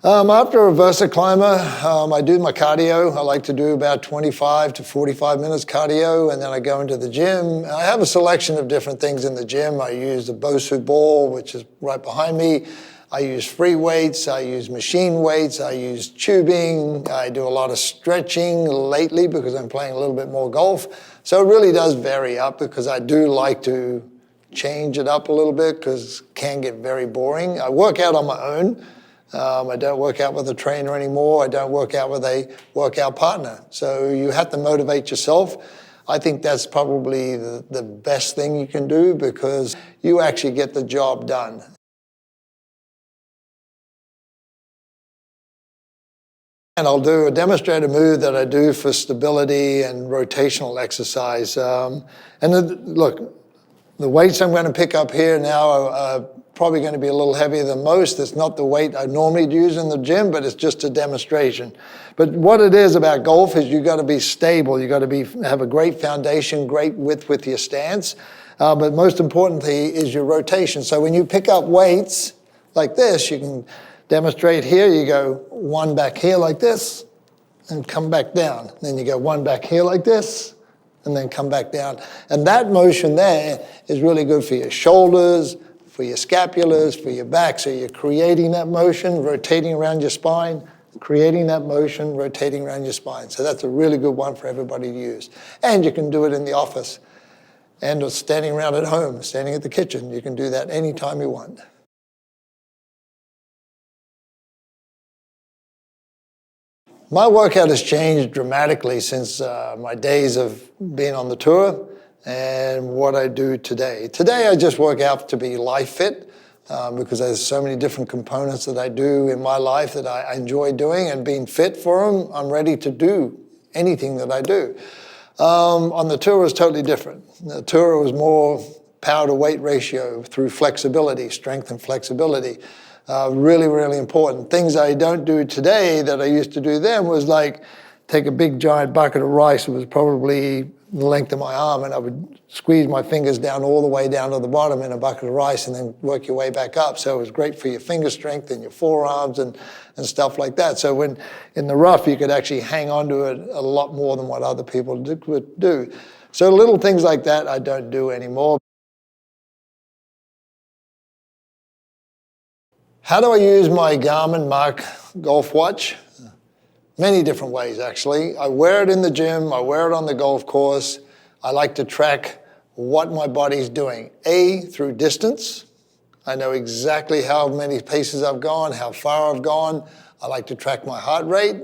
After a Versa Climber, I do my cardio. I like to do about 25 to 45 minutes cardio, and then I go into the gym. I have a selection of different things in the gym. I use the Bosu ball, which is right behind me. I use free weights. I use machine weights. I use tubing. I do a lot of stretching lately because I'm playing a little bit more golf. So it really does vary up because I do like to change it up a little bit because it can get very boring. I work out on my own. I don't work out with a trainer anymore. I don't work out with a workout partner. So you have to motivate yourself. I think that's probably the best thing you can do because you actually get the job done. And I'll do a demonstrator move that I do for stability and rotational exercise. Look, the weights I'm going to pick up here now are probably going to be a little heavier than most. It's not the weight I normally use in the gym, but it's just a demonstration. But what it is about golf is you've got to be stable. You've got to have a great foundation, great width with your stance. But most importantly is your rotation. So when you pick up weights like this, you can demonstrate here. You go one back here like this and come back down. Then you go one back here like this and then come back down. And that motion there is really good for your shoulders, for your scapulars, for your back. So you're creating that motion, rotating around your spine, creating that motion, rotating around your spine. So that's a really good one for everybody to use. And you can do it in the office and standing around at home, standing at the kitchen. You can do that anytime you want. My workout has changed dramatically since my days of being on the tour and what I do today. Today I just work out to be life fit because there's so many different components that I do in my life that I enjoy doing, and being fit for them, I'm ready to do anything that I do. On the tour it was totally different. The tour was more power to weight ratio through flexibility, strength and flexibility. Really, really important. Things I don't do today that I used to do then was like take a big giant bucket of rice. It was probably the length of my arm, and I would squeeze my fingers down all the way down to the bottom in a bucket of rice and then work your way back up. So it was great for your finger strength and your forearms and stuff like that. So when in the rough, you could actually hang on to it a lot more than what other people would do. So little things like that I don't do anymore. How do I use my Garmin Mark golf watch? Many different ways, actually. I wear it in the gym. I wear it on the golf course. I like to track what my body's doing. Through distance. I know exactly how many paces I've gone, how far I've gone. I like to track my heart rate.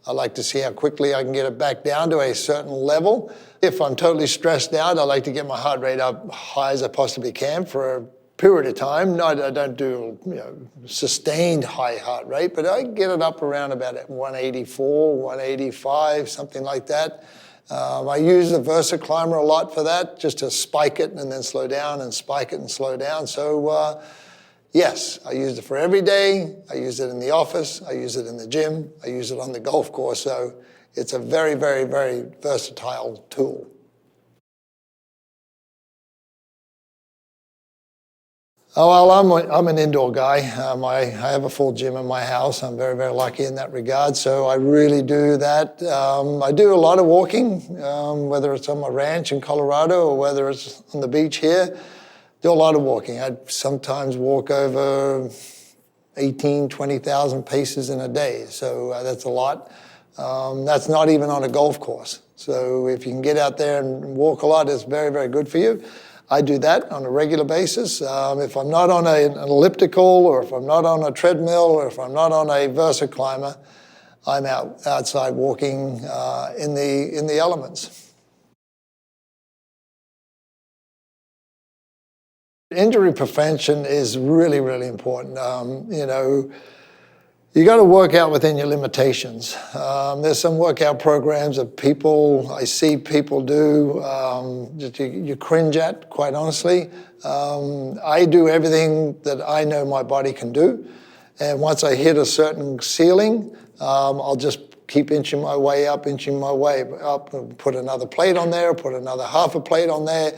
I like to see how quickly I can get it back down to a certain level. If I'm totally stressed out, I like to get my heart rate up high as I possibly can for a period of time. No, I don't do sustained high heart rate, but I get it up around about 184, 185, something like that. I use the Versa Climber a lot for that, just to spike it and then slow down and spike it and slow down. So yes, I use it for every day. I use it in the office. I use it in the gym. I use it on the golf course. So it's a very, very, very versatile tool. Oh, well, I'm an indoor guy. I have a full gym in my house. I'm very, very lucky in that regard. So I really do that. I do a lot of walking, whether it's on my ranch in Colorado or whether it's on the beach here. Do a lot of walking. I sometimes walk over 18, 20,000 paces in a day. So that's a lot. That's not even on a golf course. So if you can get out there and walk a lot, it's very, very good for you. I do that on a regular basis. If I'm not on an elliptical, or if I'm not on a treadmill, or if I'm not on a Versa Climber, I'm outside walking in the elements. Injury prevention is really, really important. You got to work out within your limitations. There's some workout programs that I see people do, that you cringe at, quite honestly. I do everything that I know my body can do. And once I hit a certain ceiling, I'll just keep inching my way up, put another plate on there, put another half a plate on there.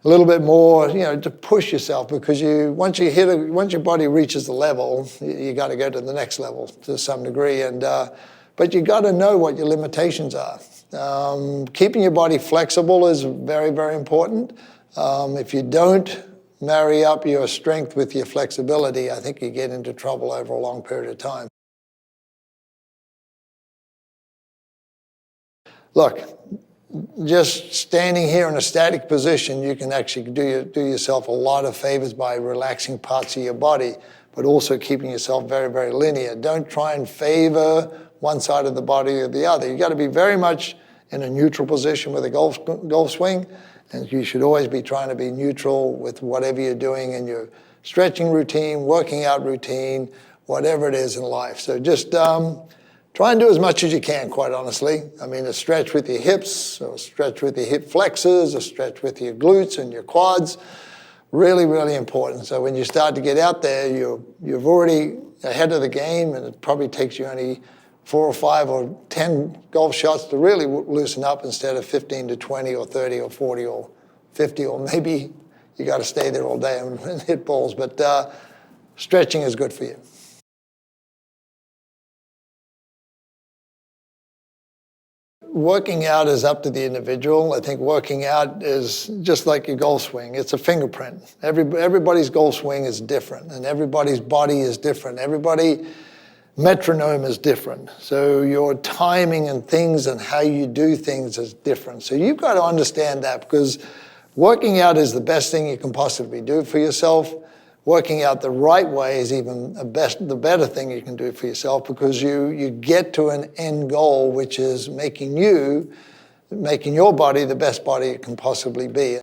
a little bit more, to push yourself, because once your body reaches the level, you got to go to the next level to some degree, but you got to know what your limitations are. Keeping your body flexible is very, very important. If you don't marry up your strength with your flexibility, I think you get into trouble over a long period of time. Look, just standing here in a static position, you can actually do yourself a lot of favors by relaxing parts of your body, but also keeping yourself very, very linear. Don't try and favor one side of the body or the other. You got to be very much in a neutral position with a golf swing, and you should always be trying to be neutral with whatever you're doing in your stretching routine, working out routine, whatever it is in life. So just try and do as much as you can, quite honestly. I mean, a stretch with your hips, or a stretch with your hip flexors, a stretch with your glutes and your quads, really, really important. So when you start to get out there, you've already ahead of the game, and it probably takes you only 4 or 5 or 10 golf shots to really loosen up, instead of 15 to 20 or 30 or 40 or 50, or maybe you got to stay there all day and hit balls. But stretching is good for you. Working out is up to the individual. I think working out is just like your golf swing. It's a fingerprint. Everybody's golf swing is different, and everybody's body is different. Everybody's metronome is different. So your timing and things and how you do things is different. So you've got to understand that, because working out is the best thing you can possibly do for yourself. Working out the right way is even the better thing you can do for yourself, because you get to an end goal, which is making your body the best body it can possibly be.